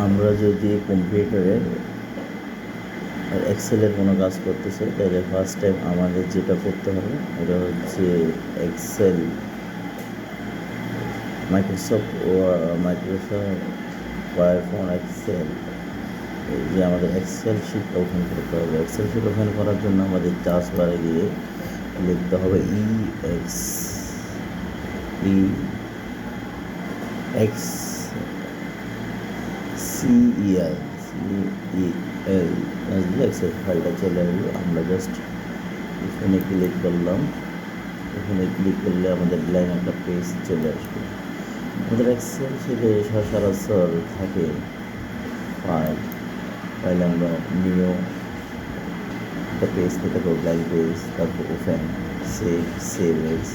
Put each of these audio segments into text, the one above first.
আমরা যদি কম্পিউটারে এক্সেলের কোনো কাজ করতে চাই তাহলে ফার্স্ট টাইম আমাদের যেটা করতে হবে এটা হচ্ছে এক্সেল মাইক্রোসফট পাওয়ারপয়েন্ট এক্সেল, এই যে আমাদের এক্সেল শিটটা ওপেন করতে হবে। এক্সেল শিট ওপেন করার জন্য আমাদের টাস্ক বারে গিয়ে লিখতে হবে CEL এক্সেল ফাইলটা চলে আসবে। আমরা জাস্ট এখানে ক্লিক করলাম, এখানে ক্লিক করলে আমাদের ব্ল্যাঙ্ক একটা পেজ চলে আসবে। আমাদের এক্সেল শিটে সচরাচর থাকে ফাইল আমরা নিউ একটা পেজ থেকে তো ব্ল্যাঙ্ক পেজ, তারপর ওপেন, সেভ এস,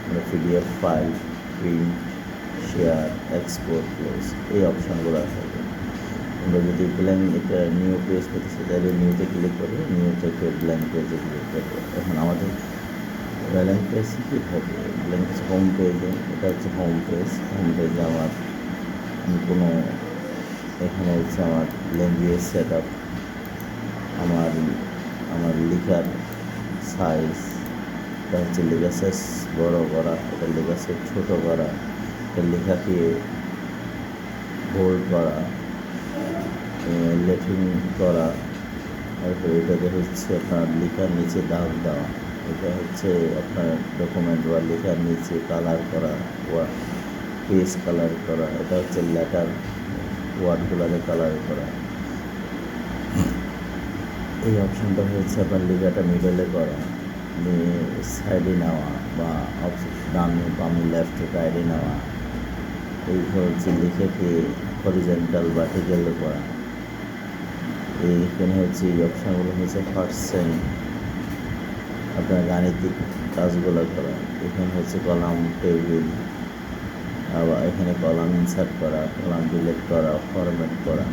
আমরা PDF file, print, share, export, close এই অপশানগুলো থাকবে। আমরা যদি ব্ল্যাঙ্ক এটা নিউ পেজ করতেছি তাহলে নিউতে ক্লিক করবো, নিউ থেকে ব্ল্যাঙ্ক পেজে ক্লিক করবো। এখন আমাদের ব্ল্যাঙ্ক পেজ কী হবে, ব্ল্যাঙ্ক পেজ হোম পেজে, এটা হচ্ছে হোম পেজে আমার কোনো এখানে হচ্ছে আমার ল্যাঙ্গুয়েজ সেট আপ, আমার লেখার সাইজ, এটা হচ্ছে লেখা সাইজ বড় করা, এটা লেখা সাইজ ছোটো করা, এটা লেখাকে বোল্ড করা, লেটিং করা, তারপরে এটাতে হচ্ছে আপনার লেখার নিচে দাগ দেওয়া, এটা হচ্ছে আপনার ডকুমেন্ট বা লেখার নিচে কালার করা বা পেজ কালার করা, এটা হচ্ছে লেটার ওয়ার্ডগুলোকে কালার করা। এই অপশানটা হচ্ছে আপনার লেখাটা মিডলে করা, সাইডে নেওয়া বা ডানে বামে লেফটে রাইটে নেওয়া, এই হচ্ছে লেখাকে হরিজন্টাল ভার্টিক্যাল করা। এইখানে হচ্ছে এই অপশানগুলো হচ্ছে পার্সেন্ট আপনার গাণিতিক কাজগুলো করা। এখানে হচ্ছে কলাম টেবিল, আবার এখানে কলাম ইনসার্ট করা, কলাম ডিলিট করা, ফরম্যাট করা।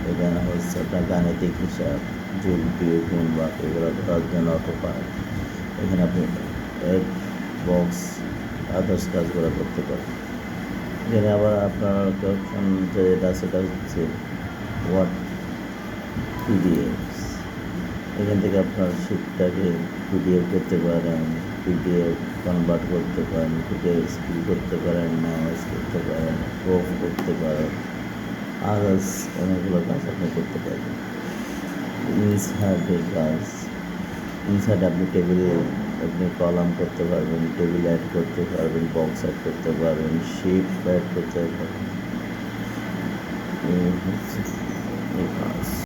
এখানে হচ্ছে আপনার গাণিতিক হিসাব, যোগ বিয়োগ গুণ বা এগুলো করার জন্য অটোপার। এখানে আপনি এড বক্স আদার্স কাজগুলো করতে পারেন। এখানে আবার আপনার অপশন যেটা সেটা হচ্ছে ওয়ার্ড পিডিএফ, এখান থেকে আপনার শিটটাকে পিডিএফ করতে পারেন, পিডিএফ কনভার্ট করতে পারেন, পিডিএফ স্পিড করতে পারেন, মাইনাস করতে পারেন, অফ করতে পারেন, আদার্স অনেকগুলো কাজ আপনি করতে পারেন। ইনসার্টের কাজ, ইনসার্ট আপনি টেবিলে আপনি কলাম করতে পারবেন, টেবিল অ্যাড করতে পারবেন, বক্স অ্যাড করতে পারবেন, শিট অ্যাড করতে পারবেন।